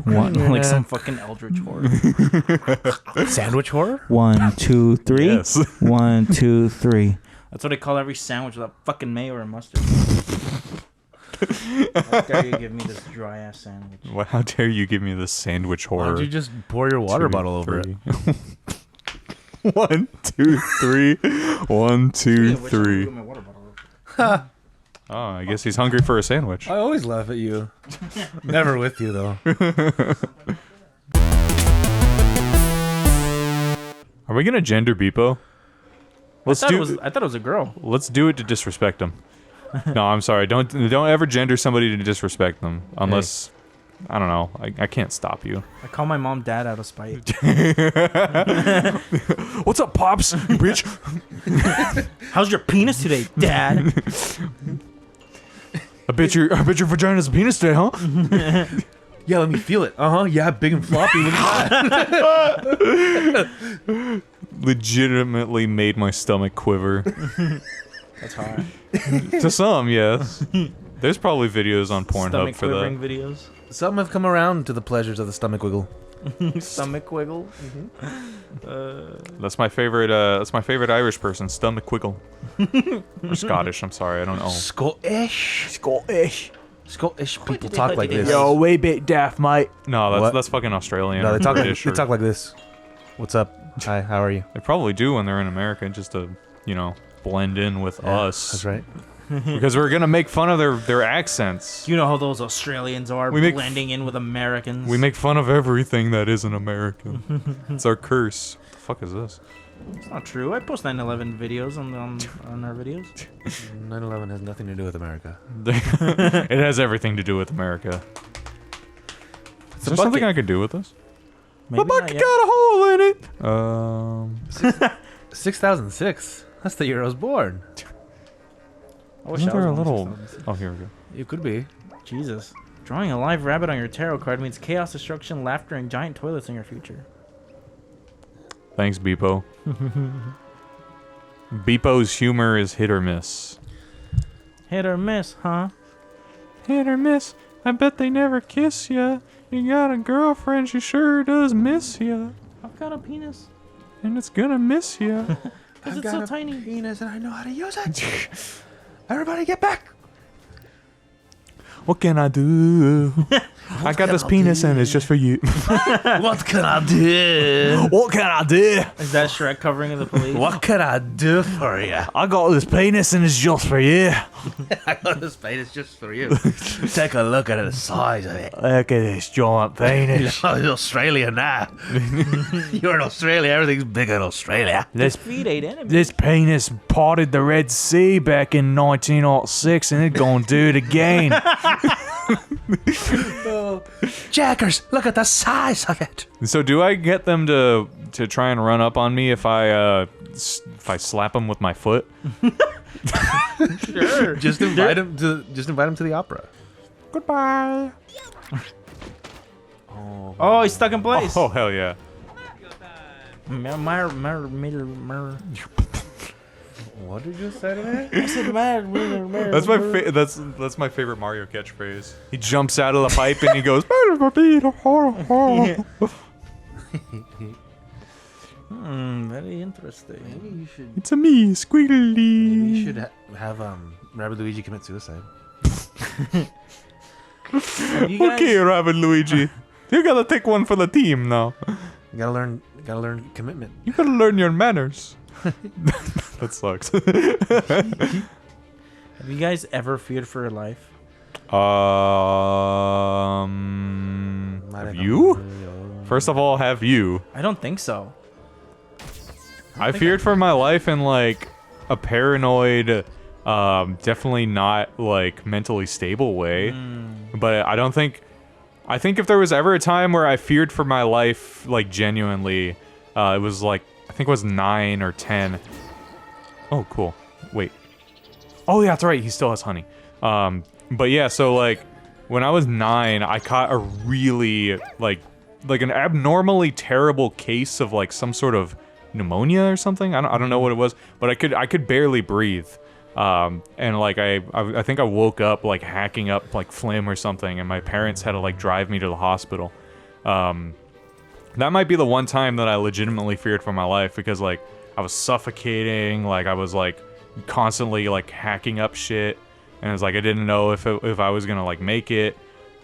Like some fucking eldritch horror. Sandwich horror? 1, 2, 3. Yes. 1, 2, 3. That's what they call every sandwich without fucking mayo or mustard. How dare you give me this dry ass sandwich? Well, how dare you give me this sandwich Why horror? don't you just pour your water bottle over it? 1, 2, 3. 1, 2, 3. Oh, I guess he's hungry for a sandwich. I always laugh at you. Never with you, though. Are we gonna gender Beepo? I thought it was a girl. Let's do it to disrespect him. No, I'm sorry. Don't ever gender somebody to disrespect them unless I don't know. I can't stop you. I call my mom dad out of spite. What's up, pops? You bitch. How's your penis today, dad? I bet your vagina's a penis today, huh? Yeah, let me feel it. Yeah, big and floppy. Look at that. Legitimately made my stomach quiver. That's hard. To some, yes. There's probably videos on Pornhub Stomach for that. quivering videos. Some have come around to the pleasures of the stomach wiggle. Stomach wiggle. That's my favorite. That's my favorite Irish person, stomach wiggle. Or Scottish. I'm sorry, I don't know. Scottish people talk like this. Yo, way bit deaf, mate. No, What? that's fucking Australian. No, or they talk British or- like this. What's up? Hi, how are you? They probably do when they're in America, just to blend in with us. That's right. Because we're gonna make fun of their accents. You know how those Australians are blending in with Americans. We make fun of everything that isn't American. It's our curse. What the fuck is this? It's not true. I post 9/11 videos on our videos. 9/11 has nothing to do with America. It has everything to do with America. Is there something I could do with this? Maybe My bucket got a hole in it. 6006. That's the year I was born. I wish Isn't I was there a born in little? 2006. Oh, here we go. You could be. Jesus. Drawing a live rabbit on your tarot card means chaos, destruction, laughter, and giant toilets in your future. Thanks, Beepo. Beepo's humor is hit or miss. Hit or miss, huh? Hit or miss. I bet they never kiss ya. You got a girlfriend, she sure does miss ya. I've got a penis. And it's gonna miss ya. Because it's so tiny. Penis and I know how to use it. Everybody get back. What can I do? I got this penis and it's just for you. What can I do? What can I do? Is that Shrek covering of the police? What can I do for you? I got this penis and it's just for you. I got this penis just for you. Take a look at the size of it. Look at this giant penis. You're in Australia now. You're in Australia. Everything's big in Australia. This Feet ate enemies. This penis parted the Red Sea back in 1906 and it's gonna do it again. Jackers, look at the size of it. So do I get them to try and run up on me if I slap them with my foot? Sure. Just invite him to the opera. Goodbye. Oh, he's stuck in place. Oh hell yeah. What did you say to me? I said That's my favorite Mario catchphrase. He jumps out of the pipe and he goes. Very interesting. Maybe you should. It's a me, Squiggly. Maybe you should have Rabbid Luigi commit suicide. Okay, Rabbid Luigi, you gotta take one for the team now. You gotta learn commitment. You gotta learn your manners. That sucks. Have you guys ever feared for your life? Have you? First of all, have you? I don't think so. I feared for my life in like a paranoid, definitely not like mentally stable way. But I don't think. I think if there was ever a time where I feared for my life, like genuinely, it was like I think it was 9 or 10. Oh, cool. Wait. Oh yeah, that's right. He still has honey. But yeah, so like when I was 9, I caught a really like an abnormally terrible case of like some sort of pneumonia or something. I don't know what it was, but I could barely breathe. And like I think I woke up like hacking up like phlegm or something, and my parents had to like drive me to the hospital. That might be the one time that I legitimately feared for my life, because like I was suffocating, like I was like constantly like hacking up shit, and it was like I didn't know if I was gonna like make it.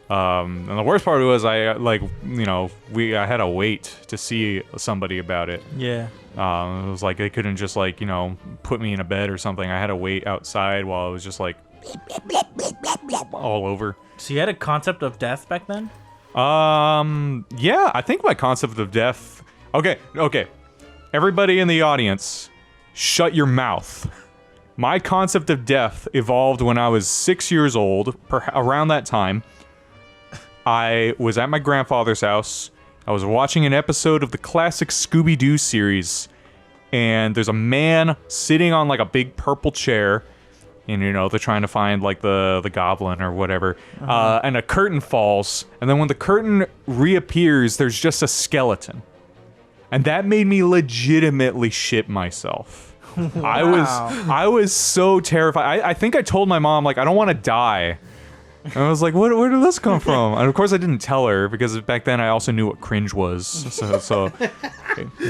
And the worst part was I like, you know, I had to wait to see somebody about it. Yeah. It was like they couldn't just like, you know, put me in a bed or something. I had to wait outside while I was just like all over. So you had a concept of death back then? Yeah, I think my concept of death. Okay. Everybody in the audience, shut your mouth. My concept of death evolved when I was 6 years old, around that time. I was at my grandfather's house. I was watching an episode of the classic Scooby-Doo series, and there's a man sitting on like a big purple chair, and you know they're trying to find like the goblin or whatever. And a curtain falls, and then when the curtain reappears, there's just a skeleton, and that made me legitimately shit myself. Wow. I was so terrified. I think I told my mom like I don't want to die. And I was like, where did this come from? And of course I didn't tell her, because back then I also knew what cringe was. So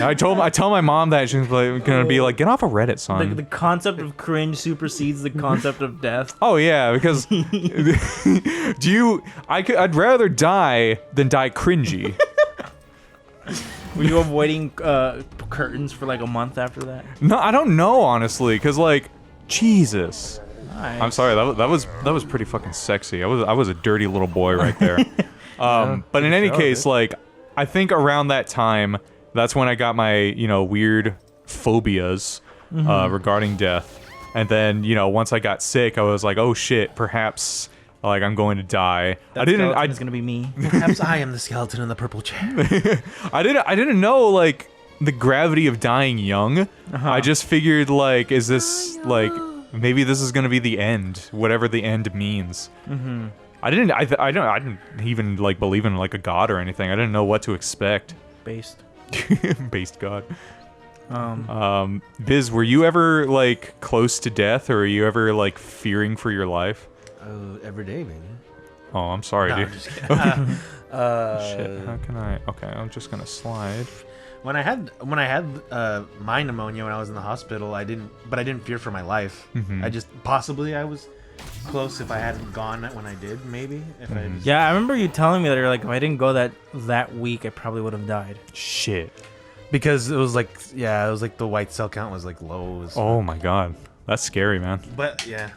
I tell my mom that she's like gonna be like, get off of Reddit, son. The concept of cringe supersedes the concept of death. Oh yeah, because I'd rather die than die cringy. Were you avoiding curtains for like a month after that? No, I don't know, honestly, because like, Jesus. Nice. I'm sorry, that was pretty fucking sexy. I was a dirty little boy right there. But in any case, like, I think around that time, that's when I got my, you know, weird phobias regarding death. And then, you know, once I got sick, I was like, oh shit, perhaps like I'm going to die. It's gonna be me. Perhaps I am the skeleton in the purple chair. I didn't know like the gravity of dying young. I just figured like, is this like, maybe this is gonna be the end, whatever the end means. I didn't even like believe in like a god or anything. I didn't know what to expect. Based. Based god. Biz, were you ever like close to death, or were you ever like fearing for your life? Every day, baby. Oh, I'm sorry, No, dude. I'm just kidding. Shit, how can I? Okay, I'm just gonna slide. When I had my pneumonia when I was in the hospital, I didn't fear for my life. I just I was close if I hadn't gone when I did, maybe. If I just, Yeah, I remember you telling me that you're like, if I didn't go that week, I probably would have died. Shit. because it was like the white cell count was like low. Oh my god, that's scary, man. But yeah,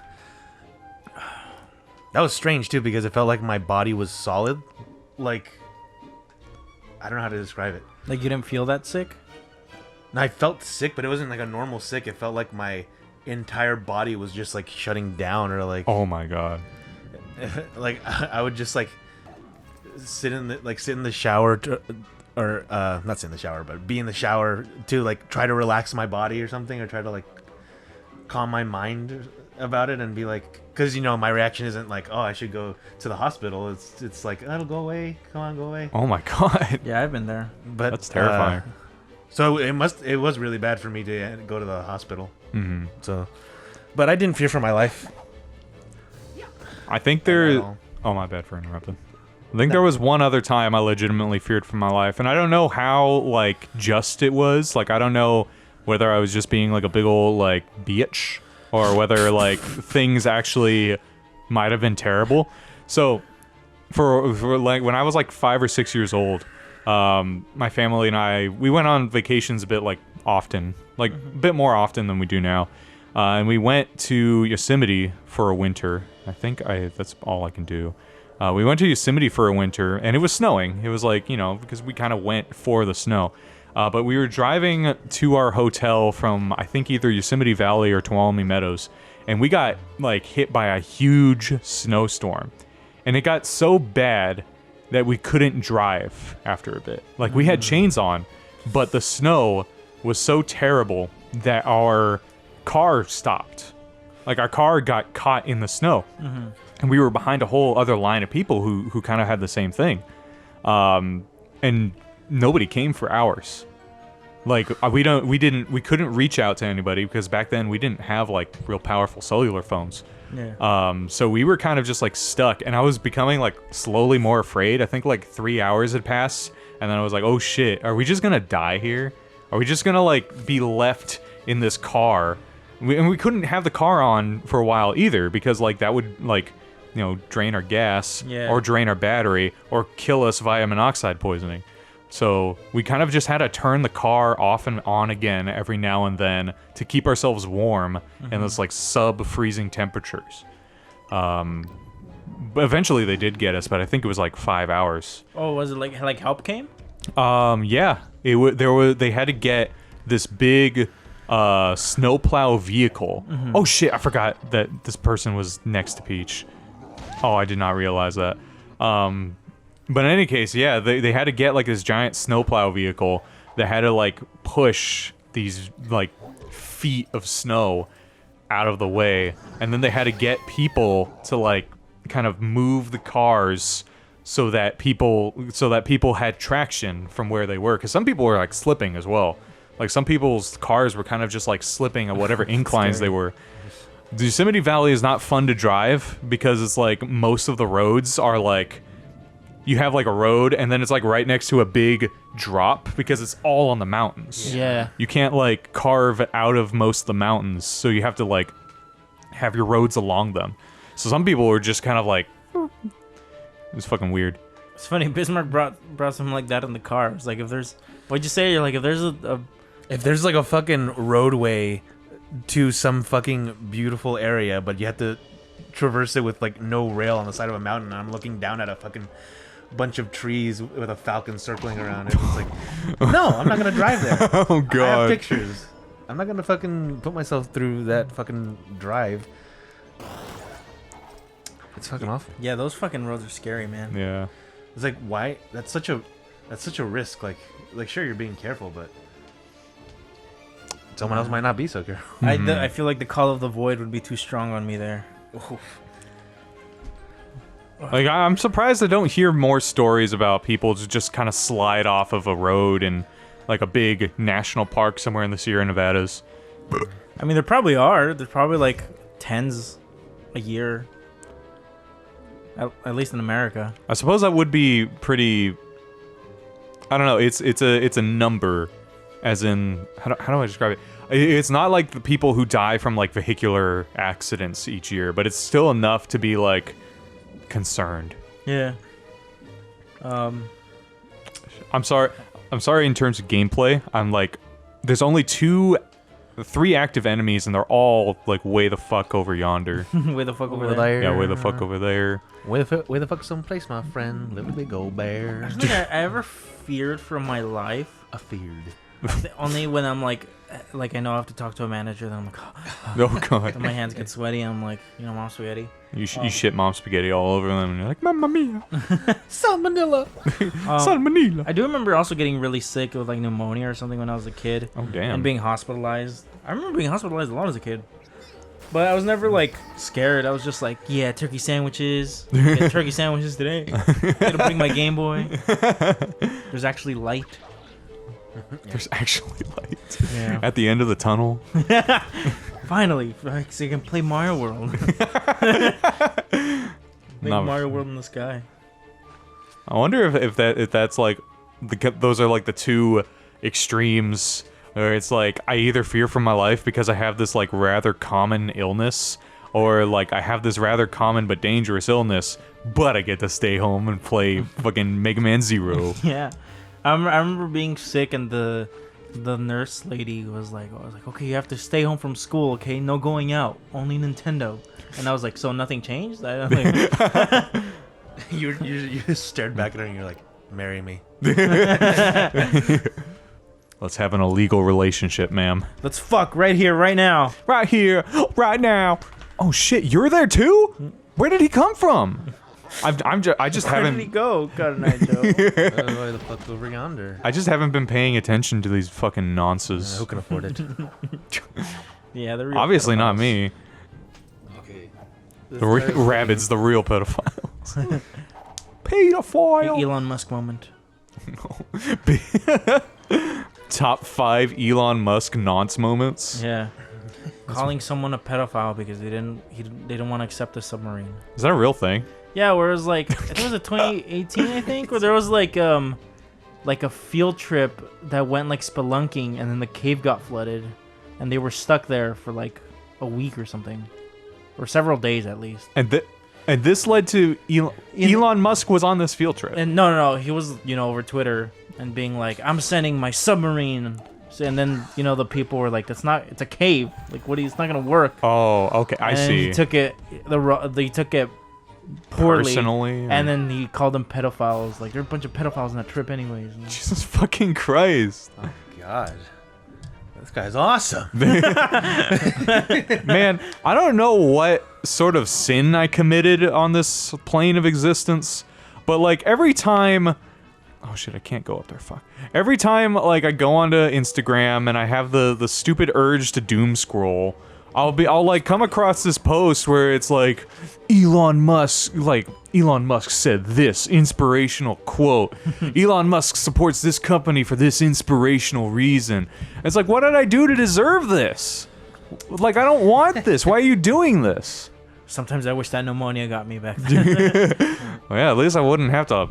that was strange too because it felt like my body was solid. Like, I don't know how to describe it. Like, you didn't feel that sick? And I felt sick, but it wasn't like a normal sick. It felt like my entire body was just like shutting down, or like, Oh my god. like I would just like sit in the shower or not sit in the shower, but be in the shower to like try to relax my body or something, or try to like calm my mind about it and be like, because you know my reaction isn't like, oh, I should go to the hospital. It's like, that'll go away. Come on, go away. Oh my god. Yeah, I've been there. But That's terrifying. So it was really bad for me to go to the hospital. Mm-hmm. So, but I didn't fear for my life. I think Oh, my bad for interrupting. I think there was one other time I legitimately feared for my life, and I don't know how, like, just it was. Like, I don't know whether I was just being, like, a big old, like, bitch, or whether, like, things actually might have been terrible. So, for like, when I was, like, 5 or 6 years old, my family and we went on vacations a bit, like, often. Like, a bit more often than we do now. And we went to Yosemite for a winter. I think that's all I can do. We went to Yosemite for a winter, and it was snowing. It was like, you know, because we kind of went for the snow. But we were driving to our hotel from, I think, either Yosemite Valley or Tuolumne Meadows, and we got, like, hit by a huge snowstorm. And it got so bad that we couldn't drive after a bit. Like, we had chains on, but the snow was so terrible that our car stopped. Like, our car got caught in the snow. And we were behind a whole other line of people who kind of had the same thing. And nobody came for hours. Like we couldn't reach out to anybody because back then we didn't have like real powerful cellular phones. Yeah. So we were kind of just like stuck, and I was becoming like slowly more afraid. I think like 3 hours had passed, and then I was like, oh shit, are we just gonna die here? Are we just gonna like be left in this car? And we couldn't have the car on for a while either because like that would like, you know, drain our gas or drain our battery or kill us via monoxide poisoning. So we kind of just had to turn the car off and on again every now and then to keep ourselves warm in this like sub-freezing temperatures. But eventually they did get us, but I think it was like 5 hours. Oh, was it like help came? Yeah. They had to get this big snowplow vehicle. Oh shit, I forgot that this person was next to Peach. Oh, I did not realize that. But in any case, yeah, they had to get like this giant snowplow vehicle that had to like push these like feet of snow out of the way, and then they had to get people to like kind of move the cars so that people had traction from where they were, because some people were like slipping as well. Like some people's cars were kind of just like slipping at whatever inclines they were. The Yosemite Valley is not fun to drive because it's like most of the roads are like, you have like a road and then it's like right next to a big drop because it's all on the mountains. Yeah. You can't like carve out of most of the mountains, so you have to like have your roads along them. So some people were just kind of like, it was fucking weird. It's funny, Bismarck brought something like that in the car. It's like, if there's, what'd you say? You're like, if there's If there's like a fucking roadway to some fucking beautiful area, but you have to traverse it with like no rail on the side of a mountain, and I'm looking down at a fucking bunch of trees with a falcon circling around it. It's like, no, I'm not gonna drive there. Oh god. I have pictures. I'm not gonna fucking put myself through that fucking drive. It's fucking awful. yeah, those fucking roads are scary, man. Yeah. It's like, why? That's such a risk. Like sure, you're being careful, but someone else might not be so careful. I feel like the call of the void would be too strong on me there. Like, I'm surprised I don't hear more stories about people just kind of slide off of a road in like a big national park somewhere in the Sierra Nevadas. I mean, there probably are. There's probably like tens a year. At least in America. I suppose that would be pretty. I don't know. It's a number, as in how do I describe it? It's not like the people who die from like vehicular accidents each year, but it's still enough to be like concerned. Yeah. I'm sorry in terms of gameplay. I'm like, there's only 3 active enemies, and they're all like way the fuck over yonder. Way the fuck over there. Yeah, way the fuck over there. Where the fuck someplace, my friend? Live a big old bear. I don't think I ever feared for my life. I feared. Only when I'm like I know I have to talk to a manager, then I'm like, Oh god. then my hands get sweaty. And I'm like, mom spaghetti. You shit mom spaghetti all over them, and you're like, Mamma mia. Salmonella. Salmonella. I do remember also getting really sick with like pneumonia or something when I was a kid. Oh damn. And being hospitalized. I remember being hospitalized a lot as a kid. But I was never like scared. I was just like, yeah, turkey sandwiches. Get turkey sandwiches today. Gonna bring my Game Boy. There's actually light. There's actually light Yeah. at the end of the tunnel. Finally, so you can play Mario World. Make No. Mario World in the sky. I wonder if that's like those are like the 2 extremes, where it's like I either fear for my life because I have this like rather common illness, or like I have this rather common but dangerous illness, but I get to stay home and play fucking Mega Man Zero. Yeah. I remember being sick, and the nurse lady was like, okay, you have to stay home from school, okay? No going out, only Nintendo. And I was like, so nothing changed? I'm like, You just stared back at her and you're like, marry me. Let's have an illegal relationship, ma'am. let's fuck right here, right now. Right here, right now. Oh shit, you're there too? Where did he come from? I just Where haven't. did he go? Got an eye Joe. Why the fuck over yonder? I just haven't been paying attention to these fucking nonsense. Who can afford it? Yeah, the real Obviously not pedophiles. me. Okay. The Rabbids, the real pedophiles. Pedophile. Elon Musk moment. top 5 Elon Musk nonce moments. Yeah. Calling someone a pedophile because they didn't want to accept the submarine. Is that a real thing? Yeah, where it was like, I think it was a 2018, I think, where there was like a field trip that went like spelunking, and then the cave got flooded, and they were stuck there for like a week or something, or several days at least. And this led to Elon Musk was on this field trip. And no, he was over Twitter and being like, "I'm sending my submarine," and then the people were like, "It's a cave. Like, it's not gonna work." Oh, okay, I and see. He took it poorly, Personally, and then he called them pedophiles. Like, there are a bunch of pedophiles on that trip, anyways. Jesus fucking Christ. Oh God, this guy's awesome. Man, I don't know what sort of sin I committed on this plane of existence, but like every time, oh shit, I can't go up there. Fuck. Every time like I go onto Instagram and I have the stupid urge to doom scroll, I'll like come across this post where it's like Elon Musk said this inspirational quote. Elon Musk supports this company for this inspirational reason. It's like, what did I do to deserve this? Like, I don't want this. Why are you doing this? Sometimes I wish that pneumonia got me back then. Well, yeah, at least I wouldn't have to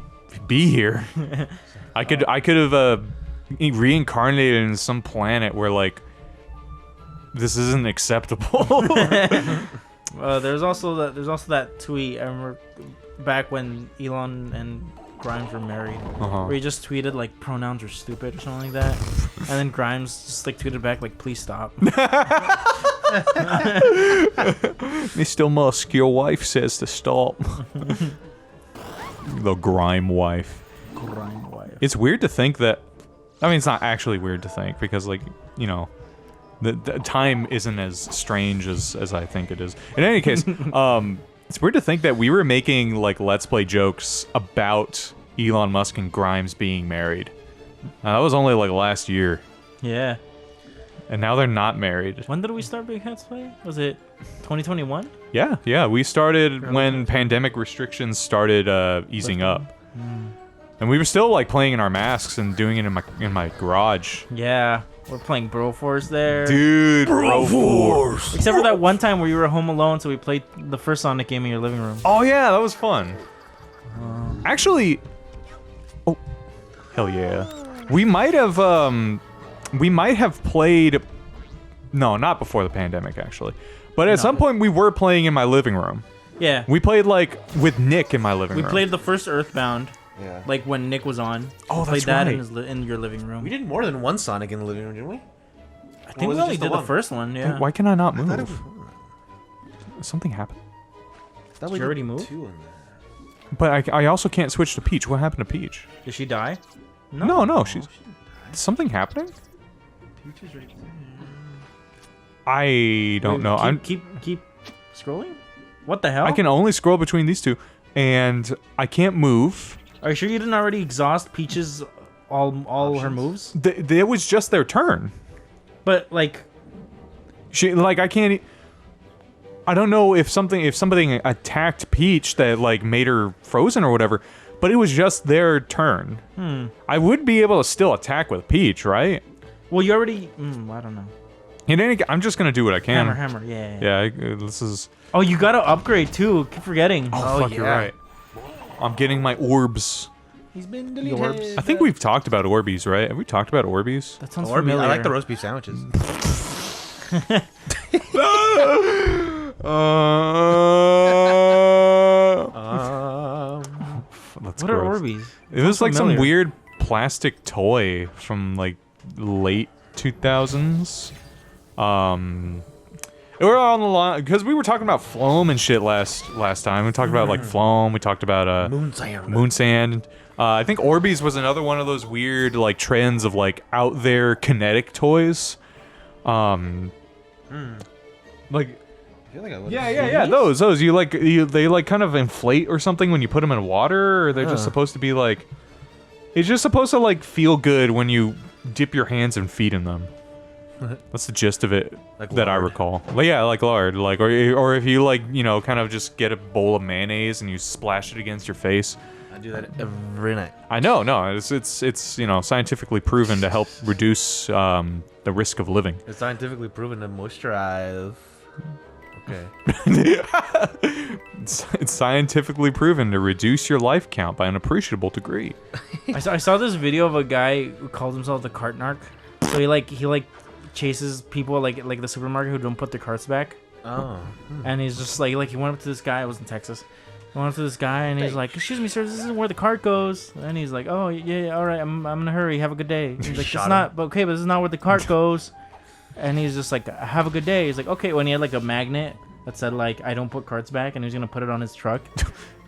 be here. I could have reincarnated in some planet where like this isn't acceptable. There's also that tweet I remember back when Elon and Grimes were married, where he just tweeted like pronouns are stupid or something like that, and then Grimes just like tweeted back like, please stop. Mr. Musk, your wife says to stop. The Grime wife. Grime wife. It's weird to think that. I mean, it's not actually weird to think because like the time isn't as strange as I think it is. In any case, it's weird to think that we were making like Let's Play jokes about Elon Musk and Grimes being married. That was only like last year. Yeah. And now they're not married. When did we start Big Let's Play? Was it 2021? Yeah. We started when pandemic restrictions started easing up. And we were still like playing in our masks and doing it in my garage. Yeah. We're playing Broforce there. Dude, Broforce. Except for that one time where you were home alone, so we played the first Sonic game in your living room. Oh yeah, that was fun. Actually, oh, hell yeah. We might have played. No, not before the pandemic actually. But at some point we were playing in my living room. Yeah. We played like with Nick in my living room. We played the first Earthbound. Yeah. Like when Nick was on. Oh, played that's that right. in your living room. We did more than one Sonic in the living room, didn't we? I think we only did the first one. Yeah. Why can I not I thought it move? was Something happened. That Did you already move? Two in there. But I also can't switch to Peach. What happened to Peach? Did she die? No, she's something happening. Peach is right there. I don't know. Keep scrolling. What the hell? I can only scroll between these two, and I can't move. Are you sure you didn't already exhaust Peach's all her moves? It was just their turn. But like, I can't. I don't know if something attacked Peach that like made her frozen or whatever, but it was just their turn. I would be able to still attack with Peach, right? Well, you already. I don't know. I'm just gonna do what I can. Hammer. Yeah. Yeah, this is. Oh, you gotta upgrade too. Keep forgetting. Oh fuck, yeah. you're right. I'm getting my orbs. He's been The orbs. deleted. I think we've talked about Orbeez, right? Have we talked about Orbeez? That sounds Orbeez. familiar. I like the roast beef sandwiches. That's What are gross. Orbeez? It was like some familiar. weird plastic toy from like late 2000s. We're on the line because we were talking about Floam and shit last time. We talked about like Floam. We talked about Moon Sand. I think Orbeez was another one of those weird like trends of like out there kinetic toys. Like I feel like I would. yeah. Those they like kind of inflate or something when you put them in water, or they're just supposed to be like. It's just supposed to like feel good when you dip your hands and feet in them. That's the gist of it Like that I lard. recall. But yeah, like lard, like or if you like kind of just get a bowl of mayonnaise and you splash it against your face. do that every night. I know, no, it's you know, scientifically proven to help reduce the risk of living. It's scientifically proven to moisturize. Okay. It's scientifically proven to reduce your life count by an appreciable degree. I saw this video of a guy who called himself the cart narc. So he chases people like the supermarket who don't put their carts back. Oh. And he's just like he went up to this guy. It was in Texas. He went up to this guy and he's like, "Excuse me, sir, this isn't where the cart goes." And he's like, "Oh yeah, all right, I'm in a hurry. Have a good day." He's like, Shot "It's not, but okay, but this is not where the cart goes." And he's just like, "Have a good day." He's like, "Okay." When he had like a magnet that said like, "I don't put carts back," and he was gonna put it on his truck.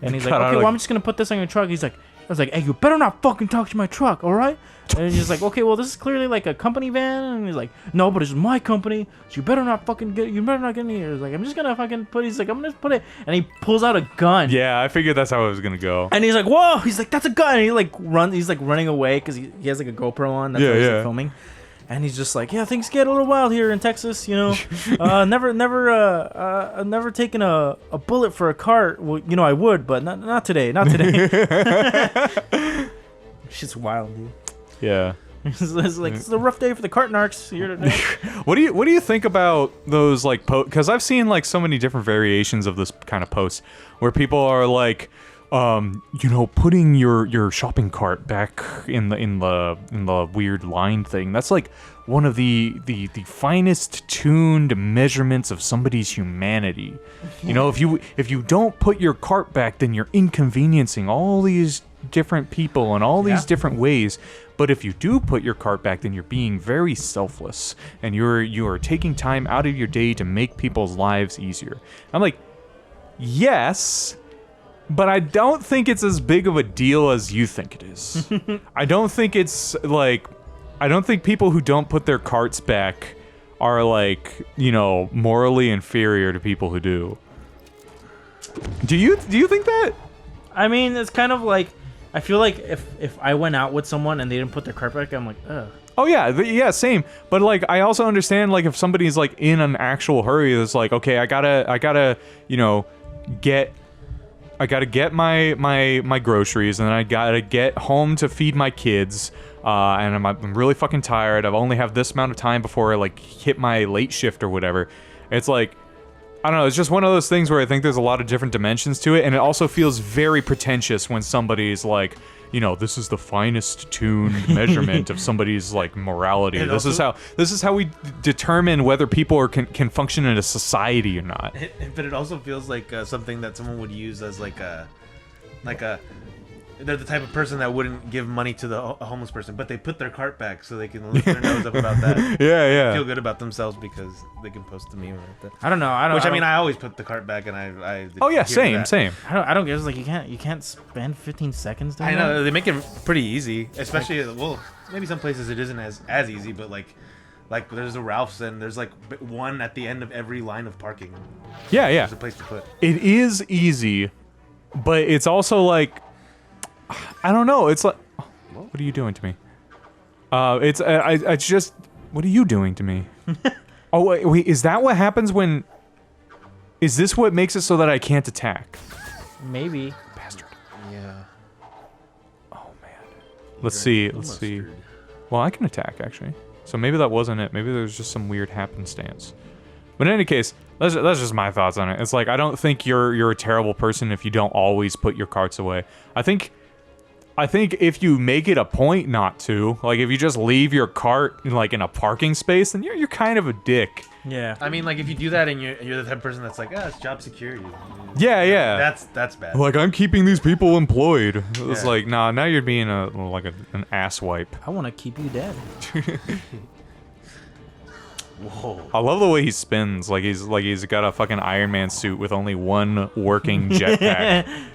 And he's like, "Okay, well, I'm just gonna put this on your truck." He's like, I was like, "Hey, you better not fucking talk to my truck, all right?" And he's just like, "Okay, well, this is clearly like a company van." And he's like, "No, but it's my company, so you better not get in here." He's like, "I'm just gonna fucking put." He's like, "I'm gonna put it," and he pulls out a gun. Yeah, I figured that's how it was gonna go. And he's like, "Whoa!" He's like, "That's a gun!" And he like runs. He's like running away because he has like a GoPro on. That's why he's like, filming. And he's just like, "Yeah, things get a little wild here in Texas, you know. Never taken a bullet for a cart. Well, you know, I would, but not today. Not today." Shit's wild, dude. Yeah. It's like it's a rough day for the cart narcs here today. What do you think about those like because I've seen like so many different variations of this kind of post where people are like, you know, putting your shopping cart back in the weird line thing. That's like one of the finest tuned measurements of somebody's humanity. You know, if you don't put your cart back, then you're inconveniencing all these different people in all these different ways. But if you do put your cart back, then you're being very selfless, and you are taking time out of your day to make people's lives easier. I'm like, yes, but I don't think it's as big of a deal as you think it is. I don't think people who don't put their carts back are like, you know, morally inferior to people who do. Do you think that? I mean, it's kind of like, I feel like if I went out with someone and they didn't put their cart back, I'm like, ugh. Oh yeah, same. But like, I also understand like if somebody's like in an actual hurry, it's like, okay, I gotta, you know, get my groceries, and then I gotta get home to feed my kids. And I'm really fucking tired. I've only have this amount of time before I like hit my late shift or whatever. It's like, I don't know, it's just one of those things where I think there's a lot of different dimensions to it, and it also feels very pretentious when somebody's like, you know, this is the finest tuned measurement of somebody's like morality. This is how we determine whether people can function in a society or not. But it also feels like something that someone would use as like a they're the type of person that wouldn't give money to the homeless person, but they put their cart back so they can lift their nose up about that. Yeah. Feel good about themselves because they can post a meme like that. I don't know. I always put the cart back, and I oh yeah, same. I don't get. It's like you can't spend 15 seconds doing I know that. they make it pretty easy, especially well, maybe some places it isn't as easy, but like there's a Ralph's and there's like one at the end of every line of parking. Yeah. There's a place to put. It is easy, but it's also like, I don't know. It's like, what are you doing to me? I just, what are you doing to me? Oh wait, is that what happens when? Is this what makes it so that I can't attack? Maybe. Bastard. Yeah. Oh man. Let's see. Well, I can attack actually. So maybe that wasn't it. Maybe there's just some weird happenstance. But in any case, that's just my thoughts on it. It's like, I don't think you're a terrible person if you don't always put your carts away. I think if you make it a point not to, like if you just leave your cart in a parking space, then you're kind of a dick. Yeah. I mean, like if you do that and you're the type of person that's like, it's job security. Yeah. That's bad. Like, I'm keeping these people employed. It's Yeah. like, nah, now you're being an ass wipe. I want to keep you dead. Whoa. I love the way he spins, like he's got a fucking Iron Man suit with only one working jetpack.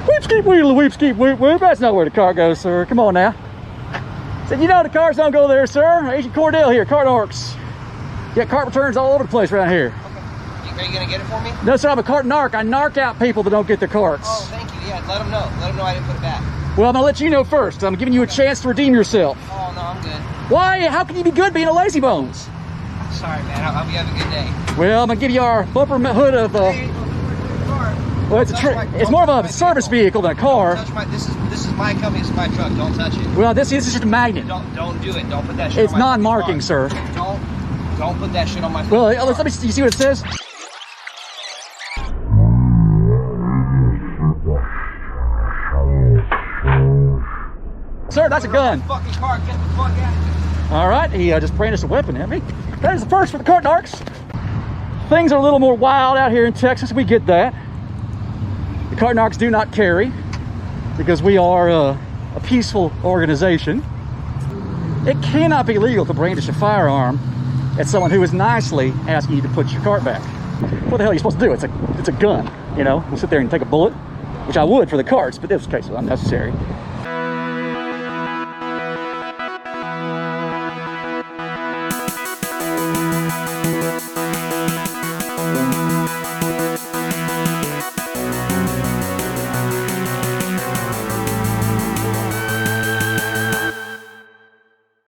Weepskeep wheelie, weepskeep whoop whoop. That's not where the car goes, sir. Come on now. Said, you know the cars don't go there, sir. Agent Cordell here, Cart Narcs. Yeah, cart returns all over the place around here. Okay. Are you gonna get it for me? No, sir, I'm a cart narc. I narc out people that don't get their carts. Oh, thank you. Yeah, let them know. Let them know I didn't put it back. Well, I'm gonna let you know first. I'm giving you a chance to redeem yourself. Oh, no, I'm good. Why? How can you be good being a lazy bones? Sorry, man. I hope you have a good day. Well, I'm gonna give you our bumper hood of, Hey, where's the car? Well, it's more of a service vehicle than a car. Touch my, this is my company, this is my truck. Don't touch it. Well, this is just a magnet. Don't do it. Don't put that shit It's on my non-marking, car. sir. Don't put that shit on my Well, car. let me see. You see what it says? Sir, that's a gun. Fucking car, get the fuck out. All right, he just brandished a weapon at me. That is the first for the cart narcs. Things are a little more wild out here in Texas. We get that. The cart narcs do not carry because we are a peaceful organization. It cannot be legal to brandish a firearm at someone who is nicely asking you to put your cart back. What the hell are you supposed to do? It's a gun, you know? We'll sit there and take a bullet, which I would for the carts, but this case is unnecessary.